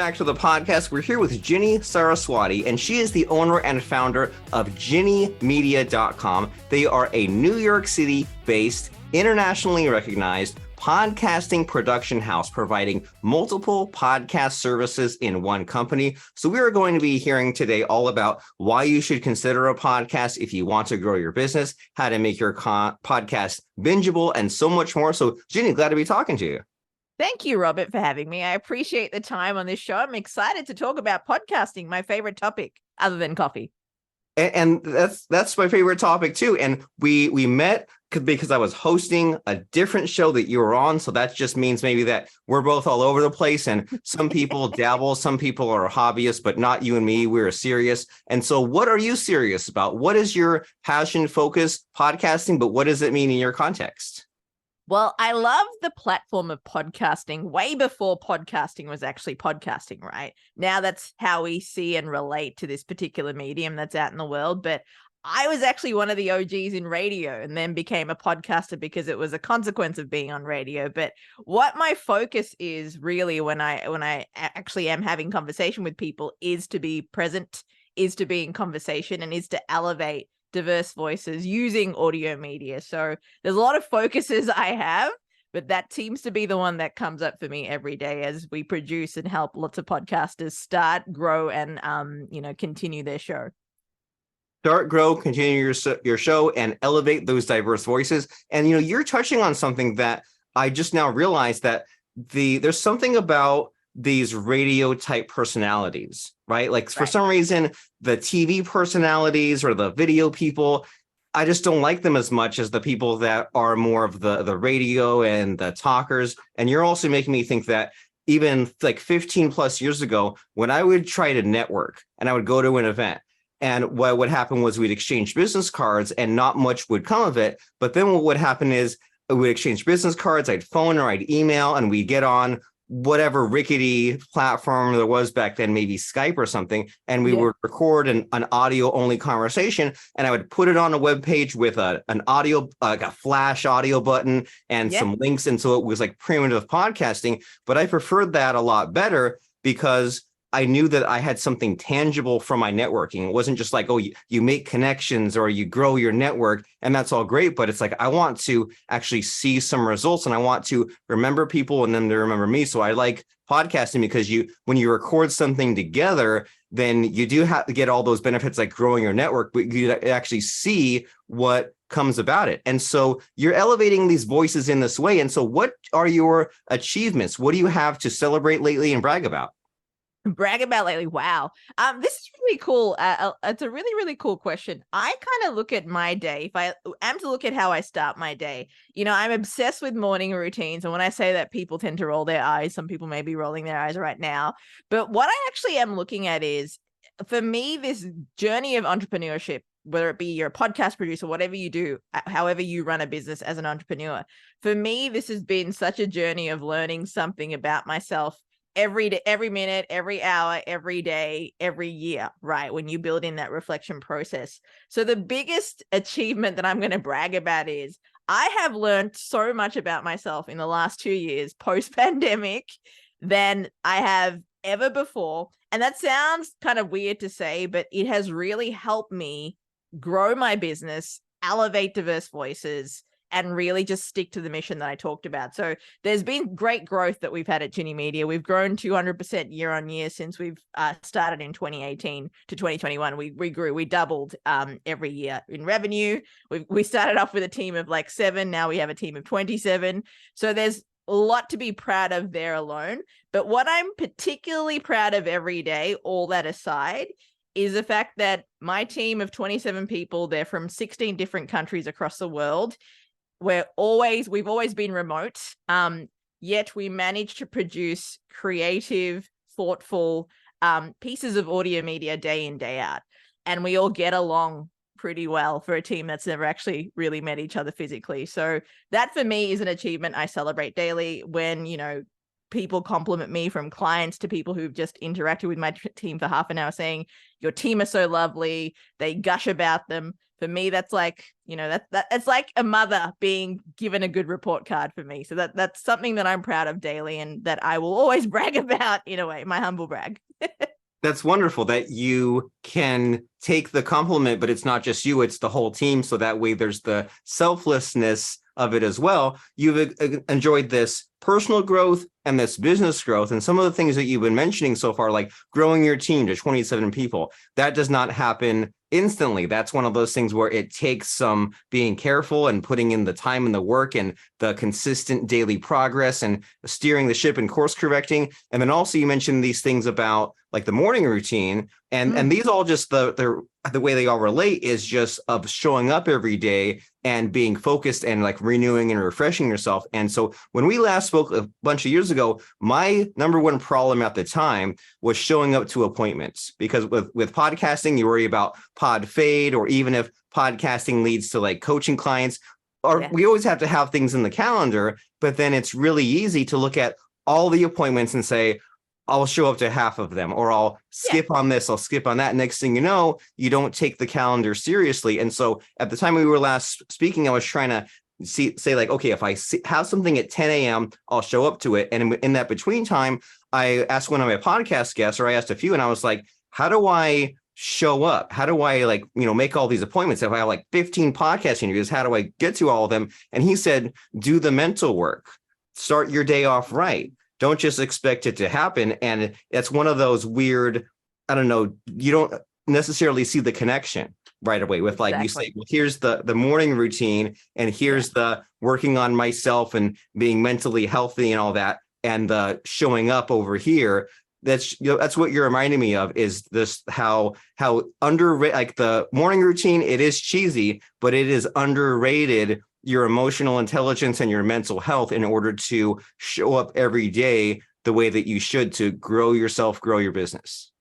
back to the podcast. We're here with Ginni Saraswati, and she is the owner and founder of GinniMedia.com. They are a New York City-based, internationally recognized podcasting production house providing multiple podcast services in one company. So we are going to be hearing today all about why you should consider a podcast if you want to grow your business, how to make your podcast bingeable, and so much more. So Ginni, glad to be talking to you. Thank you, Robert, for having me. I appreciate the time on this show. I'm excited to talk about podcasting, my favorite topic other than coffee. And that's my favorite topic too. And we met because I was hosting a different show that you were on. So that just means maybe that we're both all over the place, and some people dabble, some people are hobbyists, but not you and me. We're serious. And so what are you serious about? What is your passion, focus, podcasting, but what does it mean in your context? Well, I love the platform of podcasting way before podcasting was actually podcasting, right? Now that's how we see and relate to this particular medium that's out in the world. But I was actually one of the OGs in radio and then became a podcaster because it was a consequence of being on radio. But what my focus is really when I actually am having conversation with people is to be present, is to be in conversation, and is to elevate diverse voices using audio media. So there's a lot of focuses I have, but that seems to be the one that comes up for me every day as we produce and help lots of podcasters start, grow, and continue their show. Start, grow, continue your show, and elevate those diverse voices. And you're touching on something that I just now realized, that there's something about these radio type personalities, right? Like for some reason, the TV personalities or the video people, I just don't like them as much as the people that are more of the radio and the talkers. And you're also making me think that even like 15 plus years ago, when I would try to network and I would go to an event, and what would happen was we'd exchange business cards and not much would come of it. But then what would happen is we'd exchange business cards, I'd phone or I'd email, and we'd get on whatever rickety platform there was back then, maybe Skype or something, and we would record an audio only conversation, and I would put it on a web page with an audio, like a flash audio button and some links, and so it was like primitive podcasting. But I preferred that a lot better because I knew that I had something tangible from my networking. It wasn't just like, oh, you make connections or you grow your network and that's all great. But it's like, I want to actually see some results and I want to remember people and then they remember me. So I like podcasting because when you record something together, then you do have to get all those benefits like growing your network, but you actually see what comes about it. And so you're elevating these voices in this way. And so what are your achievements? What do you have to celebrate lately and brag about? Brag about lately. Wow. This is really cool. It's a really, really cool question. I kind of look at my day. If I am to look at how I start my day, I'm obsessed with morning routines. And when I say that, people tend to roll their eyes. Some people may be rolling their eyes right now. But what I actually am looking at is, for me, this journey of entrepreneurship, whether it be you're a podcast producer, whatever you do, however you run a business as an entrepreneur, for me, this has been such a journey of learning something about myself every day, every minute, every hour, every day, every year, right? When you build in that reflection process. So the biggest achievement that I'm going to brag about is I have learned so much about myself in the last 2 years post-pandemic than I have ever before. And that sounds kind of weird to say, but it has really helped me grow my business, elevate diverse voices, and really just stick to the mission that I talked about. So there's been great growth that we've had at Ginni Media. We've grown 200% year on year since we've started in 2018 to 2021. We grew, we doubled every year in revenue. We started off with a team of like 7. Now we have a team of 27. So there's a lot to be proud of there alone. But what I'm particularly proud of every day, all that aside, is the fact that my team of 27 people, they're from 16 different countries across the world. We've always been remote, yet we managed to produce creative, thoughtful pieces of audio media day in, day out. And we all get along pretty well for a team that's never actually really met each other physically. So that for me is an achievement I celebrate daily when, people compliment me, from clients to people who've just interacted with my team for half an hour saying, your team are so lovely. They gush about them. For me, that's like, it's like a mother being given a good report card for me. So that's something that I'm proud of daily and that I will always brag about, in a way, my humble brag. That's wonderful that you can take the compliment, but it's not just you, it's the whole team. So that way there's the selflessness of it as well. You've enjoyed this personal growth and this business growth. And some of the things that you've been mentioning so far, like growing your team to 27 people, that does not happen instantly. That's one of those things where it takes some being careful and putting in the time and the work and the consistent daily progress and steering the ship and course correcting. And then also you mentioned these things about like the morning routine, and these all just the way they all relate is just of showing up every day and being focused and like renewing and refreshing yourself. And so when we last spoke a bunch of years ago, my number one problem at the time was showing up to appointments, because with podcasting, you worry about pod fade, or even if podcasting leads to like coaching clients, or we always have to have things in the calendar, but then it's really easy to look at all the appointments and say, I'll show up to half of them, or I'll skip on this, I'll skip on that. Next thing you know, you don't take the calendar seriously. And so at the time we were last speaking, I was trying to say like, okay, if I have something at 10 a.m., I'll show up to it. And in that between time, I asked one of my podcast guests, or I asked a few, and I was like, how do I show up? How do I make all these appointments? If I have like 15 podcast interviews, how do I get to all of them? And he said, do the mental work, start your day off right. Don't just expect it to happen. And it's one of those weird, I don't know, you don't necessarily see the connection right away with like you say, well, here's the morning routine, and here's the working on myself and being mentally healthy and all that, and the showing up over here. That's what you're reminding me of, is this how underrated, like the morning routine, it is cheesy, but it is underrated your emotional intelligence and your mental health in order to show up every day the way that you should to grow yourself, grow your business.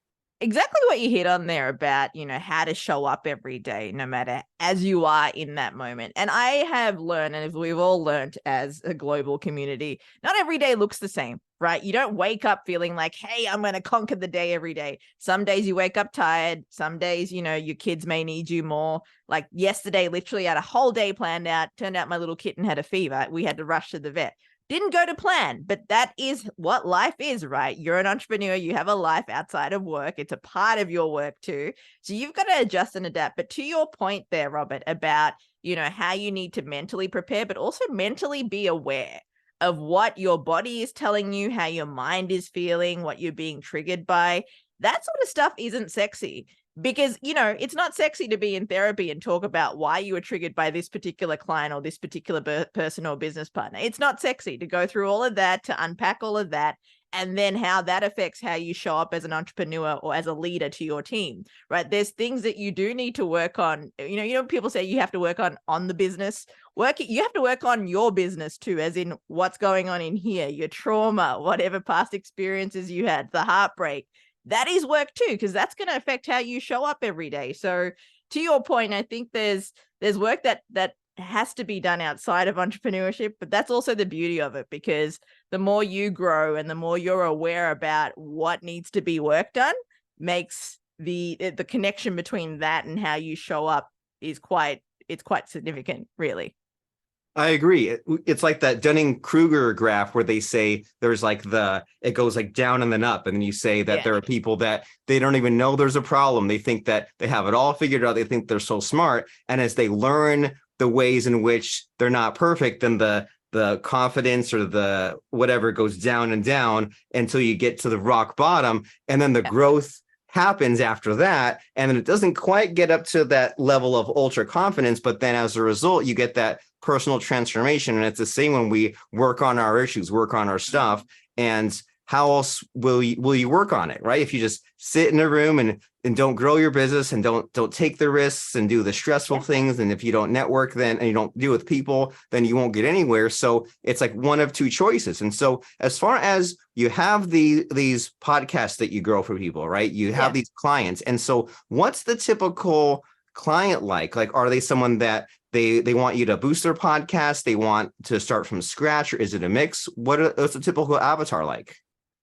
Exactly what you hit on there about, how to show up every day, no matter as you are in that moment. And I have learned, and we've all learned as a global community, not every day looks the same, right? You don't wake up feeling like, hey, I'm going to conquer the day every day. Some days you wake up tired. Some days, your kids may need you more. Like yesterday, literally had a whole day planned out. Turned out my little kitten had a fever. We had to rush to the vet. Didn't go to plan, but that is what life is, right? You're an entrepreneur. You have a life outside of work. It's a part of your work too. So you've got to adjust and adapt. But to your point there, Robert, about, how you need to mentally prepare, but also mentally be aware of what your body is telling you, how your mind is feeling, what you're being triggered by. That sort of stuff isn't sexy. Because, it's not sexy to be in therapy and talk about why you were triggered by this particular client or this particular person or business partner. It's not sexy to go through all of that, to unpack all of that, and then how that affects how you show up as an entrepreneur or as a leader to your team, right? There's things that you do need to work on. People say you have to work on the business. You have to work on your business too, as in what's going on in here, your trauma, whatever past experiences you had, the heartbreak. That is work too, because that's going to affect how you show up every day. So to your point, I think there's work that has to be done outside of entrepreneurship, but that's also the beauty of it, because the more you grow and the more you're aware about what needs to be worked on, makes the connection between that and how you show up is quite significant, really. I agree. It's like that Dunning-Kruger graph where they say there's like it goes like down and then up. And then you say that there are people that they don't even know there's a problem. They think that they have it all figured out. They think they're so smart. And as they learn the ways in which they're not perfect, then the confidence or the whatever goes down and down until you get to the rock bottom. And then the growth happens after that. And then it doesn't quite get up to that level of ultra confidence. But then as a result, you get that personal transformation. And it's the same when we work on our issues, work on our stuff. And how else will you work on it, right? If you just sit in a room and don't grow your business and don't take the risks and do the stressful things, and if you don't network then and you don't deal with people, then you won't get anywhere. So it's like one of two choices. And so as far as you have these podcasts that you grow for people, right? You have these clients. And so what's the typical client like? Like, are they someone that they want you to boost their podcast, they want to start from scratch, or is it a mix? What's a typical avatar like?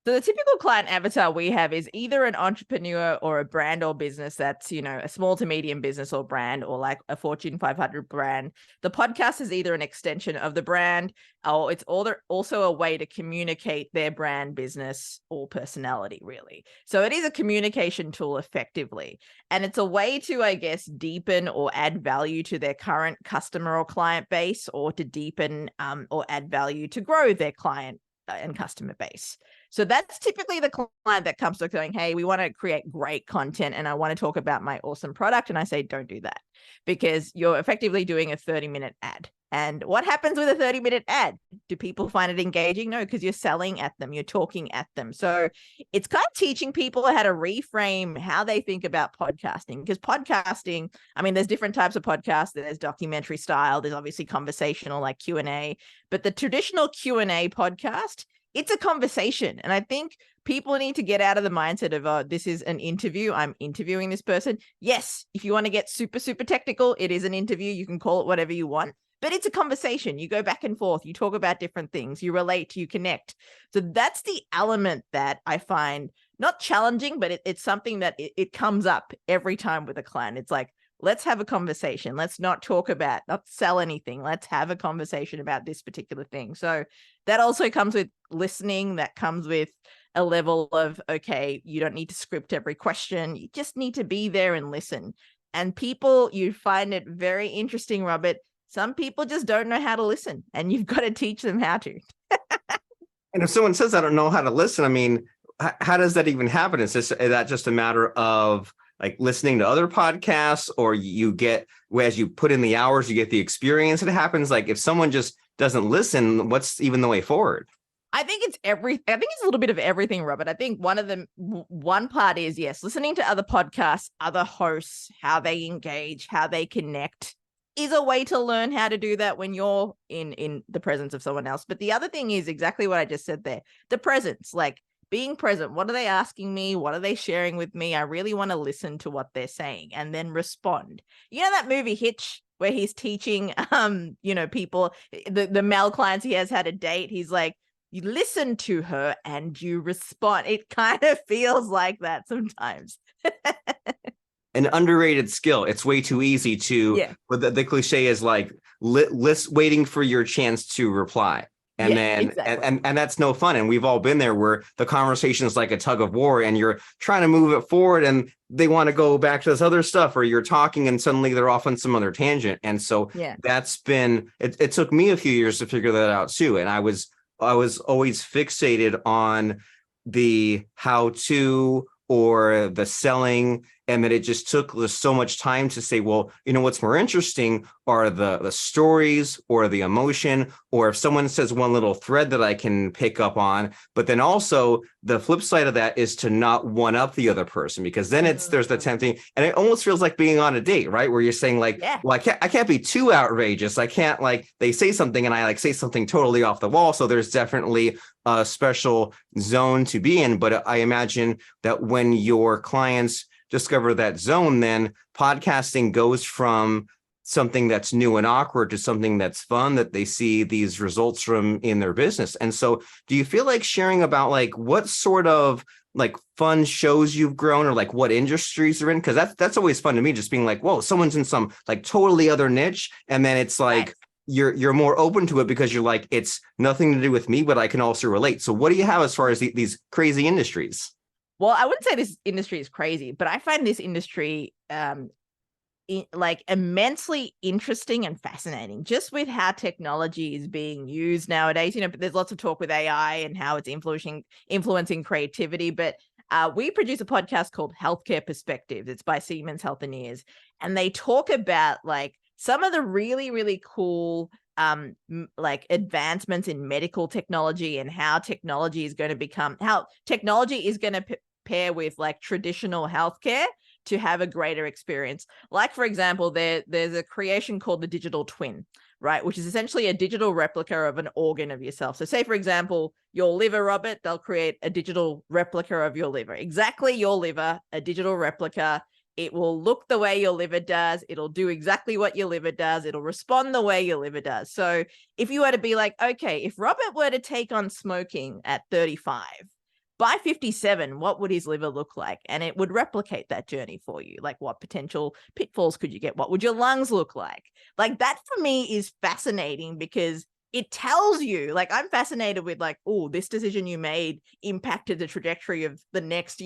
So the typical client avatar we have is either an entrepreneur or a brand or business that's, a small to medium business or brand, or like a Fortune 500 brand. The podcast is either an extension of the brand, or it's also a way to communicate their brand, business, or personality, really. So it is a communication tool effectively. And it's a way to, I guess, deepen or add value to their current customer or client base, or to deepen or add value to grow their client and customer base. So that's typically the client that comes to going, hey, we want to create great content and I want to talk about my awesome product. And I say, don't do that, because you're effectively doing a 30-minute ad. And what happens with a 30-minute ad? Do people find it engaging? No, because you're selling at them, you're talking at them. So it's kind of teaching people how to reframe how they think about podcasting, because podcasting, I mean, there's different types of podcasts. There's documentary style, there's obviously conversational like Q&A, but the traditional Q&A podcast, it's a conversation. And I think people need to get out of the mindset of, oh, this is an interview, I'm interviewing this person. Yes, if you want to get super, super technical, it is an interview. You can call it whatever you want, but it's a conversation. You go back and forth, you talk about different things, you relate, you connect. So that's the element that I find not challenging, but it's something that it comes up every time with a client. It's like, let's have a conversation. Let's not sell anything. Let's have a conversation about this particular thing. So that also comes with listening. That comes with a level of, okay, you don't need to script every question. You just need to be there and listen. And people, you find it very interesting, Robert. Some people just don't know how to listen, and you've got to teach them how to. And if someone says, I don't know how to listen, I mean, how does that even happen? Is that just a matter of like listening to other podcasts, or you get, as you put in the hours, you get the experience? It happens. Like if someone just doesn't listen, what's even the way forward? I think it's a little bit of everything, Robert. I think one part is, yes, listening to other podcasts, other hosts, how they engage, how they connect is a way to learn how to do that when you're in the presence of someone else. But the other thing is exactly what I just said there. The presence, like being present. What are they asking me? What are they sharing with me? I really want to listen to what they're saying and then respond. You know that movie Hitch, where he's teaching people, the male clients he has how to date. He's like, you listen to her and you respond. It kind of feels like that sometimes. An underrated skill. It's way too easy to, but the cliche is like waiting for your chance to reply. And then exactly. and that's no fun. And we've all been there where the conversation is like a tug of war and you're trying to move it forward and they want to go back to this other stuff, or you're talking and suddenly they're off on some other tangent. And so that's been, it took me a few years to figure that out too. And I was always fixated on the how to or the selling, and that it just took so much time to say, well, what's more interesting are the stories or the emotion, or if someone says one little thread that I can pick up on. But then also the flip side of that is to not one up the other person, because then there's the tempting, and it almost feels like being on a date, right? Where you're saying like, well, I can't be too outrageous. I can't, like, they say something and I like say something totally off the wall. So there's definitely a special zone to be in. But I imagine that when your clients discover that zone, then podcasting goes from something that's new and awkward to something that's fun, that they see these results from in their business. And so do you feel like sharing about like what sort of like fun shows you've grown, or like what industries they're in? Because that's always fun to me, just being like, whoa, someone's in some like totally other niche, and then it's like you're more open to it because you're like, it's nothing to do with me, but I can also relate. So what do you have as far as these crazy industries? Well, I wouldn't say this industry is crazy, but I find this industry like immensely interesting and fascinating, just with how technology is being used nowadays. But there's lots of talk with AI and how it's influencing creativity. But we produce a podcast called Healthcare Perspectives. It's by Siemens Healthineers, and they talk about like some of the really, really cool like advancements in medical technology, and how technology is going to pair with like traditional healthcare to have a greater experience. Like, for example, there's a creation called the digital twin, right? Which is essentially a digital replica of an organ of yourself. So say, for example, your liver, Robert, they'll create a digital replica of your liver. Exactly your liver, a digital replica. It will look the way your liver does. It'll do exactly what your liver does. It'll respond the way your liver does. So if you were to be like, okay, if Robert were to take on smoking at 35, by 57, what would his liver look like? And it would replicate that journey for you. Like, what potential pitfalls could you get? What would your lungs look like? Like, that for me is fascinating because it tells you, like, I'm fascinated with like, oh, this decision you made impacted the trajectory of the next,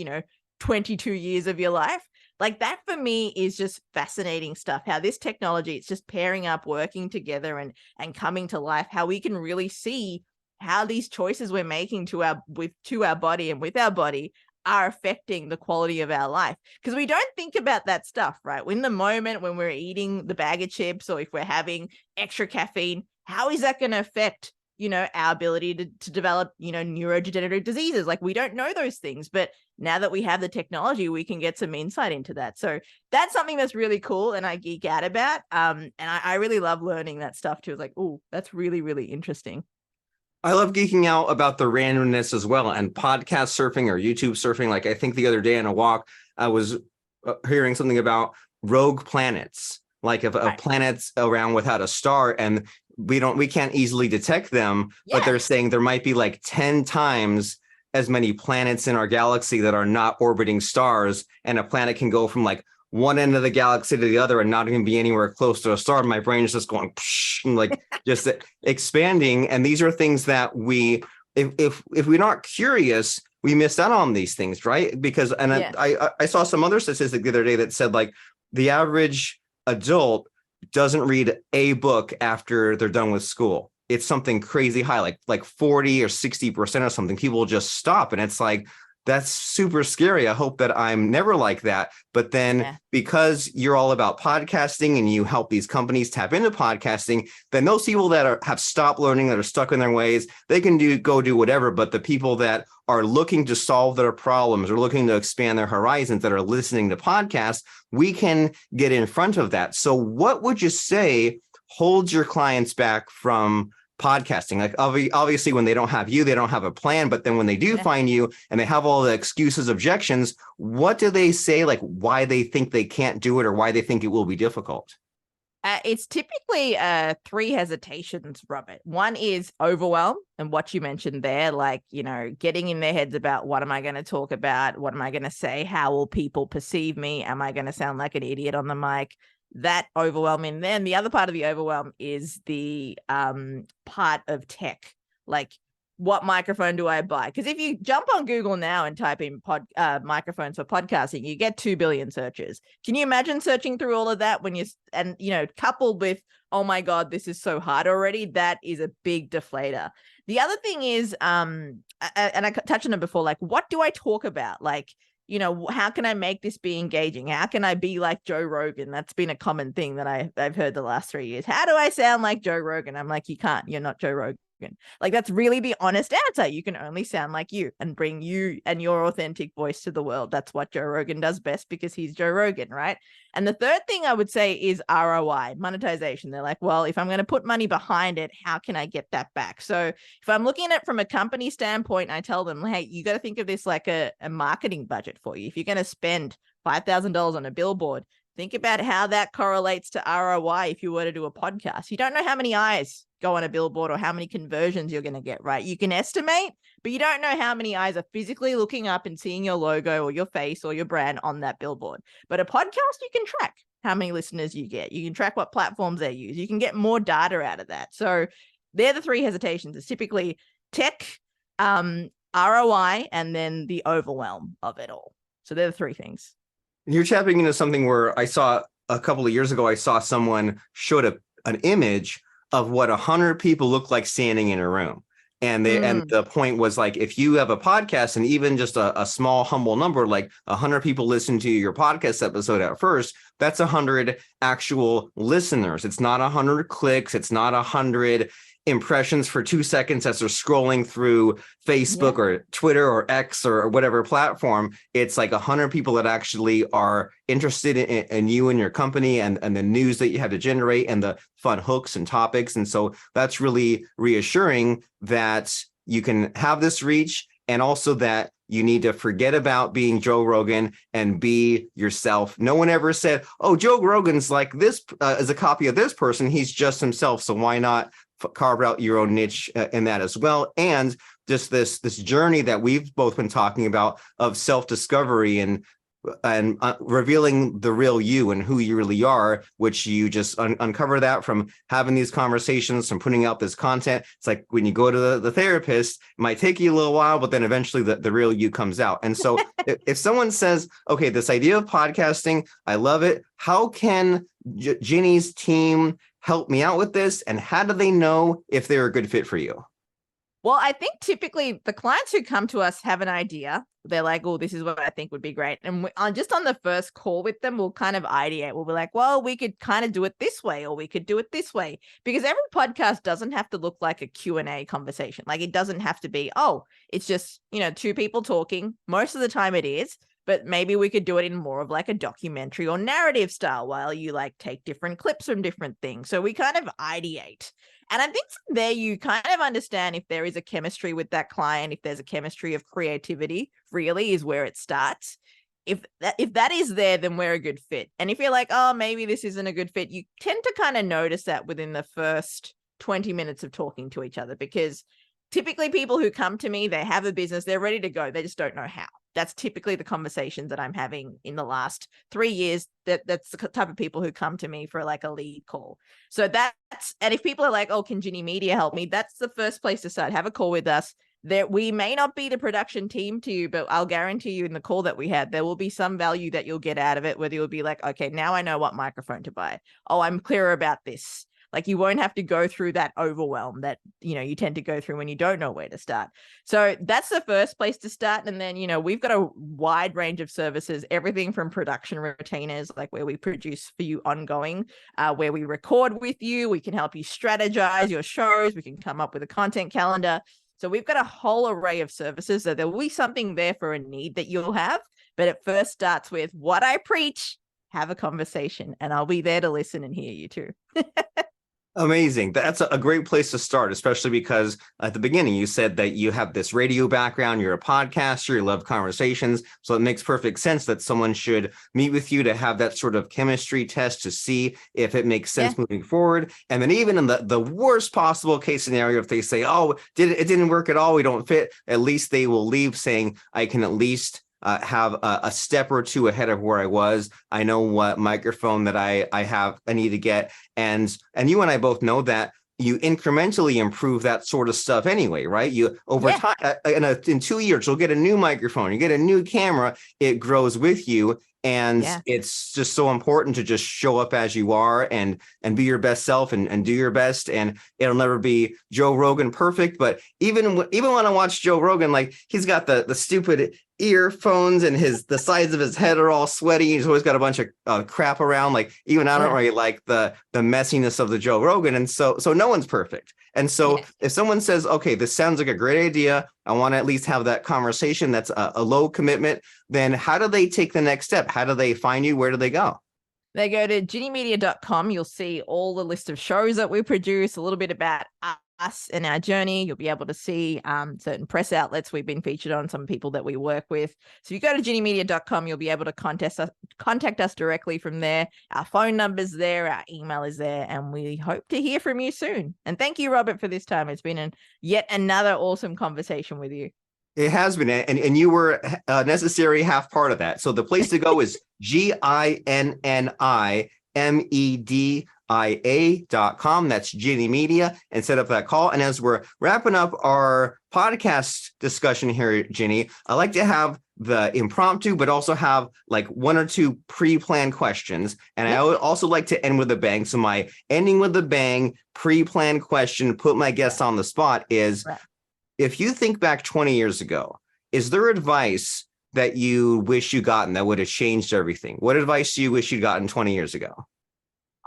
22 years of your life. Like, that for me is just fascinating stuff. How this technology, it's just pairing up, working together and coming to life, how we can really see how these choices we're making to our body and with our body are affecting the quality of our life. Because we don't think about that stuff, right? In the moment when we're eating the bag of chips or if we're having extra caffeine, how is that going to affect, our ability to develop, neurodegenerative diseases? Like, we don't know those things, but now that we have the technology, we can get some insight into that. So that's something that's really cool and I geek out about. And I really love learning that stuff too. It's like, oh, that's really, really interesting. I love geeking out about the randomness as well, and podcast surfing or YouTube surfing. Like, I think the other day on a walk, I was hearing something about rogue planets, like if a planet's around without a star and we can't easily detect them, but they're saying there might be like 10 times as many planets in our galaxy that are not orbiting stars, and a planet can go from like one end of the galaxy to the other and not even be anywhere close to a star. My brain is just going and like just expanding. And these are things that if we're not curious, we miss out on these things, right? Because I saw some other statistic the other day that said like the average adult doesn't read a book after they're done with school. It's something crazy high, like 40 or 60% or something. People just stop, and it's like, that's super scary. I hope that I'm never like that. But then because you're all about podcasting and you help these companies tap into podcasting, then those people that have stopped learning, that are stuck in their ways, they can go do whatever. But the people that are looking to solve their problems or looking to expand their horizons, that are listening to podcasts, we can get in front of that. So what would you say holds your clients back from podcasting? Like, obviously when they don't have you, they don't have a plan, but then when they do find you and they have all the excuses, objections, what do they say, like why they think they can't do it or why they think it will be difficult? It's typically 3 hesitations, Robert. One is overwhelm, and what you mentioned there, like, getting in their heads about what am I going to talk about? What am I going to say? How will people perceive me? Am I going to sound like an idiot on the mic? That overwhelming. Then the other part of the overwhelm is the part of tech, like what microphone do I buy? Because if you jump on Google now and type in microphones for podcasting, you get 2 billion searches. Can you imagine searching through all of that coupled with, oh my God, this is so hard already? That is a big deflator. The other thing is, and I touched on it before, like, what do I talk about? Like, how can I make this be engaging? How can I be like Joe Rogan? That's been a common thing that I've heard the last 3 years. How do I sound like Joe Rogan? I'm like, you can't. You're not Joe Rogan. Like, that's really the honest answer. You can only sound like you and bring you and your authentic voice to the world. That's what Joe Rogan does best because he's Joe Rogan, right? And the third thing I would say is ROI, monetization. They're like, well, if I'm going to put money behind it, how can I get that back? So if I'm looking at it from a company standpoint, I tell them, hey, you got to think of this like a marketing budget for you. If you're going to spend $5,000 on a billboard, think about how that correlates to ROI if you were to do a podcast. You don't know how many eyes go on a billboard or how many conversions you're going to get, right? You can estimate, but you don't know how many eyes are physically looking up and seeing your logo or your face or your brand on that billboard. But a podcast, you can track how many listeners you get. You can track what platforms they use. You can get more data out of that. So they're the 3 hesitations. It's typically tech, ROI, and then the overwhelm of it all. So they're the 3 things. You're tapping into something where I saw a couple of years ago, I saw someone showed an image of what 100 people look like standing in a room. And and the point was like, if you have a podcast and even just a small, humble number, like 100 people listen to your podcast episode at first, that's 100 actual listeners. It's not 100 clicks. It's not 100 impressions for 2 seconds as they're scrolling through Facebook or Twitter or X or whatever platform. It's like 100 people that actually are interested in you and your company and the news that you have to generate and the fun hooks and topics. And so that's really reassuring that you can have this reach, and also that you need to forget about being Joe Rogan and be yourself. No one ever said, oh, Joe Rogan's like this, is a copy of this person. He's just himself. So why not carve out your own niche in that as well? And just this journey that we've both been talking about of self-discovery and revealing the real you and who you really are, which you just uncover that from having these conversations, from putting out this content. It's like when you go to the therapist, it might take you a little while, but then eventually the real you comes out. And so if someone says, okay, this idea of podcasting, I love it. How can Ginni's team help me out with this? And how do they know if they're a good fit for you? Well, I think typically the clients who come to us have an idea. They're like, oh, this is what I think would be great. And just on the first call with them, we'll kind of ideate. We'll be like, well, we could kind of do it this way, or we could do it this way. Because every podcast doesn't have to look like a Q&A conversation. Like it doesn't have to be, oh, it's just, two people talking. Most of the time it is. But maybe we could do it in more of like a documentary or narrative style while you like take different clips from different things. So we kind of ideate. And I think from there, you kind of understand if there is a chemistry with that client, if there's a chemistry of creativity, really is where it starts. If that is there, then we're a good fit. And if you're like, oh, maybe this isn't a good fit, you tend to kind of notice that within the first 20 minutes of talking to each other, because typically people who come to me, they have a business, they're ready to go. They just don't know how. That's typically the conversations that I'm having in the last 3 years. That's the type of people who come to me for like a lead call. So and if people are like, oh, can Ginni Media help me? That's the first place to start. Have a call with us. We may not be the production team to you, but I'll guarantee you in the call that we had, there will be some value that you'll get out of it, whether you'll be like, okay, now I know what microphone to buy. Oh, I'm clearer about this. Like you won't have to go through that overwhelm that, you tend to go through when you don't know where to start. So that's the first place to start. And then, we've got a wide range of services, everything from production retainers, like where we produce for you ongoing, where we record with you. We can help you strategize your shows. We can come up with a content calendar. So we've got a whole array of services. So there will be something there for a need that you'll have. But it first starts with what I preach, have a conversation, and I'll be there to listen and hear you too. Amazing. That's a great place to start, especially because at the beginning you said that you have this radio background, you're a podcaster, you love conversations. So it makes perfect sense that someone should meet with you to have that sort of chemistry test to see if it makes sense moving forward. And then even in the worst possible case scenario, if they say, oh, it didn't work at all, we don't fit, at least they will leave saying, I can at least have a step or two ahead of where I was. I know what microphone that I need to get. And you and I both know that you incrementally improve that sort of stuff anyway, right? You over time, in 2 years, you'll get a new microphone, you get a new camera, it grows with you. And it's just so important to just show up as you are and be your best self and do your best. And it'll never be Joe Rogan perfect. But even when I watch Joe Rogan, like he's got the stupid earphones and the sides of his head are all sweaty. He's always got a bunch of crap around. Like even I don't really like the messiness of the Joe Rogan. And so no one's perfect. And so if someone says, okay, this sounds like a great idea, I want to at least have that conversation that's a low commitment, then how do they take the next step? How do they find you? Where do they go? They go to ginnimedia.com. You'll see all the list of shows that we produce, a little bit about us and our journey. You'll be able to see certain press outlets we've been featured on, some people that we work with. So if you go to ginnimedia.com, you'll be able to contact us directly from there. Our phone number's there, our email is there, and we hope to hear from you soon. And thank you, Robert, for this time. It's been yet another awesome conversation with you. It has been, and you were a necessary half part of that. So the place to go is GINNIMEDIA.com. That's Ginni Media, and set up that call. And as we're wrapping up our podcast discussion here, Ginni, I like to have the impromptu, but also have like one or two pre-planned questions. And I would also like to end with a bang. So my ending with a bang, pre-planned question, put my guests on the spot is, if you think back 20 years ago, is there advice that you wish you gotten that would have changed everything? What advice do you wish you'd gotten 20 years ago?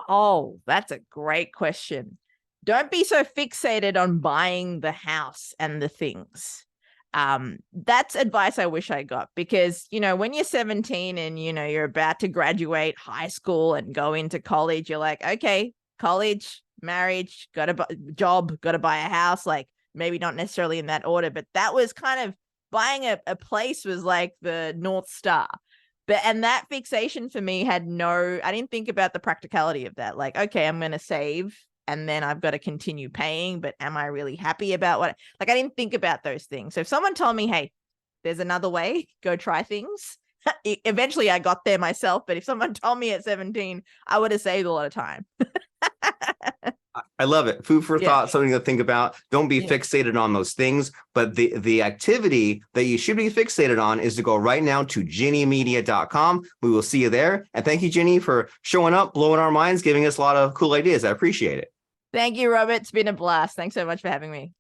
Oh, that's a great question. Don't be so fixated on buying the house and the things. That's advice I wish I got, because, when you're 17 and, you're about to graduate high school and go into college, you're like, okay, college, marriage, got a job, got to buy a house, like maybe not necessarily in that order, but that was kind of buying a place was like the North Star. And that fixation for me I didn't think about the practicality of that. Like, okay, I'm going to save and then I've got to continue paying, but am I really happy about I didn't think about those things. So if someone told me, hey, there's another way, go try things. Eventually I got there myself, but if someone told me at 17, I would have saved a lot of time. I love it. Food for thought, something to think about. Don't be fixated on those things, but the activity that you should be fixated on is to go right now to ginnimedia.com. We will see you there. And thank you, Ginni, for showing up, blowing our minds, giving us a lot of cool ideas. I appreciate it. Thank you, Robert. It's been a blast. Thanks so much for having me.